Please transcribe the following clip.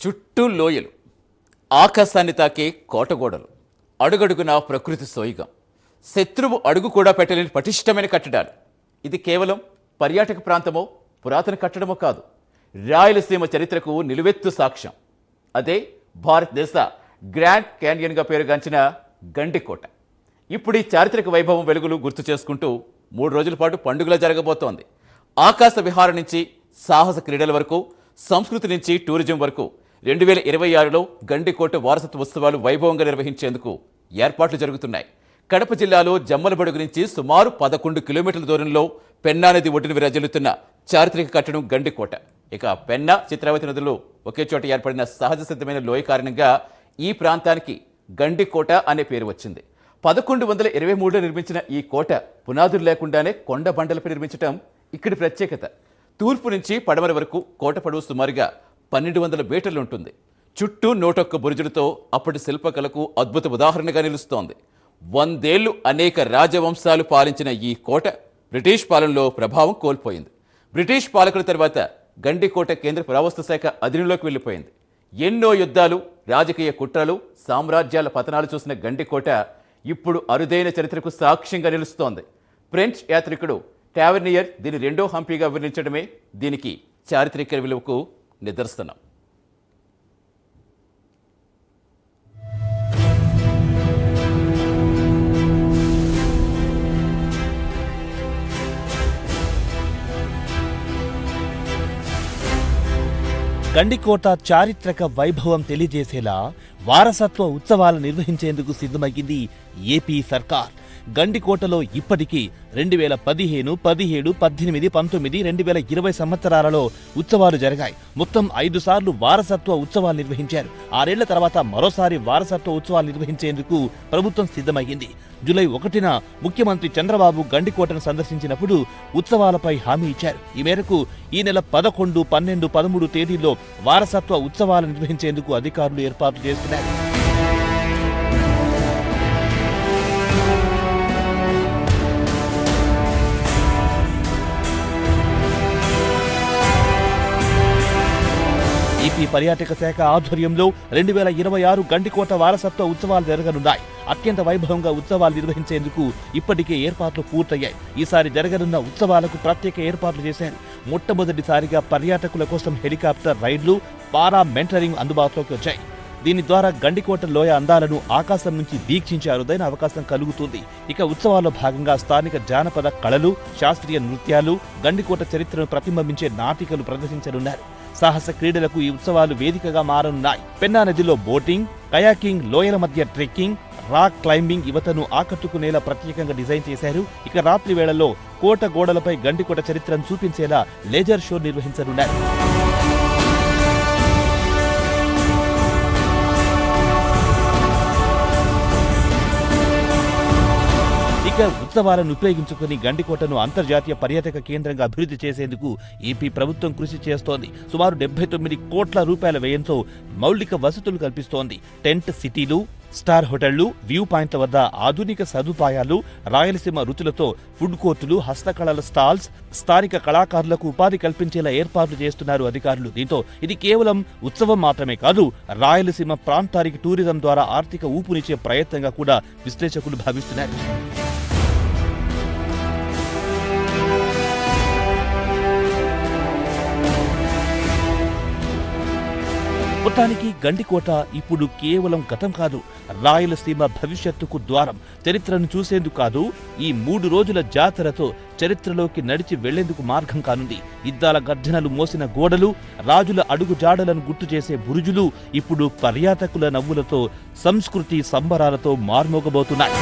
చుట్టూ లోయలు, ఆకాశాన్ని తాకే కోటగోడలు, అడుగడుగునా ప్రకృతి సోయిగం, శత్రువు అడుగు కూడా పెట్టలేని పటిష్టమైన కట్టడాలు. ఇది కేవలం పర్యాటక ప్రాంతమో పురాతన కట్టడమో కాదు, రాయలసీమ చరిత్రకు నిలువెత్తు సాక్ష్యం. అదే భారతదేశ గ్రాండ్ క్యాన్యన్గా పేరుగాంచిన గండికోట. ఇప్పుడు ఈ చారిత్రక వైభవం వెలుగులు గుర్తు చేసుకుంటూ 3 రోజుల పాటు పండుగలా జరగబోతోంది. ఆకాశ విహారం నుంచి సాహస క్రీడల వరకు, సంస్కృతి నుంచి టూరిజం వరకు 2026లో గండికోట వారసత్వ ఉత్సవాలు వైభవంగా నిర్వహించేందుకు ఏర్పాట్లు జరుగుతున్నాయి. కడప జిల్లాలో జమ్మలబడుగు నుంచి సుమారు 11 కిలోమీటర్ల దూరంలో పెన్నా నది ఒడ్డున విరాజిల్లుతున్న చారిత్రక కట్టడం గండికోట. ఇక పెన్నా, చిత్రావతి నదులు ఒకే చోట ఏర్పడిన సహజ సిద్ధమైన లోయ కారణంగా ఈ ప్రాంతానికి గండికోట అనే పేరు వచ్చింది. 1123లో నిర్మించిన ఈ కోట పునాదులు లేకుండానే కొండ బండలపై నిర్మించడం ఇక్కడి ప్రత్యేకత. తూర్పు నుంచి పడమర వరకు కోట పొడవు సుమారుగా 1200 మీటర్లు ఉంటుంది. చుట్టూ 101 బురుజులతో అప్పటి శిల్పకళకు అద్భుత ఉదాహరణగా నిలుస్తోంది. 100 ఏళ్లు అనేక రాజవంశాలు పాలించిన ఈ కోట బ్రిటిష్ పాలనలో ప్రభావం కోల్పోయింది. బ్రిటిష్ పాలకుల తర్వాత గండికోట కేంద్ర పురావస్తు శాఖ అధీనంలోకి వెళ్ళిపోయింది. ఎన్నో యుద్ధాలు, రాజకీయ కుట్రలు, సామ్రాజ్యాల పతనాలు చూసిన గండికోట ఇప్పుడు అరుదైన చరిత్రకు సాక్ష్యంగా నిలుస్తోంది. ఫ్రెంచ్ యాత్రికుడు టావర్నియర్ దీని 2వ హంపీగా వర్ణించడమే దీనికి చారిత్రక విలువకు నిదర్శనం. గండికోట చారిత్రక వైభవం తెలియజేసేలా వారసత్వ ఉత్సవాలు నిర్వహించేందుకు సిద్ధమైంది ఏపీ సర్కార్. గండికోటలో ఇప్పటికీ 2015, 17, 18, 19, 2020 సంవత్సరాలలో ఉత్సవాలు జరిగాయి. మొత్తం 5 సార్లు వారసత్వ ఉత్సవాలు నిర్వహించారు. 6 ఏళ్ల తర్వాత మరోసారి వారసత్వ ఉత్సవాలు నిర్వహించేందుకు ప్రభుత్వం సిద్ధమైంది. జూలై 1న ముఖ్యమంత్రి చంద్రబాబు గండికోటను సందర్శించినప్పుడు ఉత్సవాలపై హామీ ఇచ్చారు. ఈ మేరకు ఈ నెల 11, 12, 13 తేదీల్లో వారసత్వ ఉత్సవాలు నిర్వహించేందుకు అధికారులు ఏర్పాట్లు చేస్తున్నారు. ఏపీ పర్యాటక శాఖ ఆధ్వర్యంలో 2026 గండికోట వారసత్వ ఉత్సవాలు జరగనున్నాయి. అత్యంత వైభవంగా ఉత్సవాలు నిర్వహించేందుకు ఇప్పటికే ఏర్పాట్లు పూర్తయ్యాయి. ఈసారి జరగనున్న ఉత్సవాలకు ప్రత్యేక ఏర్పాట్లు చేశారు. మొట్టమొదటిసారిగా పర్యాటకుల కోసం హెలికాప్టర్ రైళ్లు, పారా మెంటరింగ్ అందుబాటులోకి వచ్చాయి. దీని ద్వారా గండికోట లోయ అందాలను ఆకాశం నుంచి వీక్షించే అరుదైన అవకాశం కలుగుతుంది. ఇక ఉత్సవాల్లో భాగంగా స్థానిక జానపద కళలు, శాస్త్రీయ నృత్యాలు, గండికోట చరిత్రను ప్రతిబింబించే నాటికలు ప్రదర్శించనున్నారు. సాహస క్రీడలకు ఈ ఉత్సవాలు వేదికగా మారనున్నాయి. పెన్నా నదిలో బోటింగ్, కయాకింగ్, లోయల మధ్య ట్రెక్కింగ్, రాక్ క్లైంబింగ్ యువతను ఆకట్టుకునేలా ప్రత్యేకంగా డిజైన్ చేశారు. ఇక రాత్రి వేళల్లో కోట గోడలపై గండికోట చరిత్రను చూపించేలా లేజర్ షో నిర్వహించనున్నారు. ఇక ఉత్సవాలను ఉపయోగించుకుని గండికోటను అంతర్జాతీయ పర్యాటక కేంద్రంగా అభివృద్ధి చేసేందుకు ఏపీ ప్రభుత్వం కృషి చేస్తోంది. సుమారు 79 కోట్ల రూపాయల వ్యయంతో మౌలిక వసతులు కల్పిస్తోంది. టెంట్ సిటీలు, స్టార్ హోటళ్లు, వ్యూ పాయింట్ల వద్ద ఆధునిక సదుపాయాలు, రాయలసీమ రుచులతో ఫుడ్ కోర్టులు, హస్తకళల స్టాల్స్, స్థానిక కళాకారులకు ఉపాధి కల్పించేలా ఏర్పాట్లు చేస్తున్నారు అధికారులు. దీంతో ఇది కేవలం ఉత్సవం మాత్రమే కాదు, రాయలసీమ ప్రాంతానికి టూరిజం ద్వారా ఆర్థిక ఊపునిచ్చే ప్రయత్నంగా కూడా విశ్లేషకులు భావిస్తున్నారు. మొత్తానికి గండికోట ఇప్పుడు కేవలం గతం కాదు, రాయలసీమ భవిష్యత్తుకు ద్వారం. చరిత్రను చూసేందుకు కాదు, ఈ 3 రోజుల జాతరతో చరిత్రలోకి నడిచి వెళ్లేందుకు మార్గం కానుంది. యుద్ధాల గర్జనలు మోసిన గోడలు, రాజుల అడుగు జాడలను గుర్తు చేసే బురుజులు ఇప్పుడు పర్యాటకుల నవ్వులతో, సంస్కృతి సంబరాలతో మార్మోగబోతున్నాయి.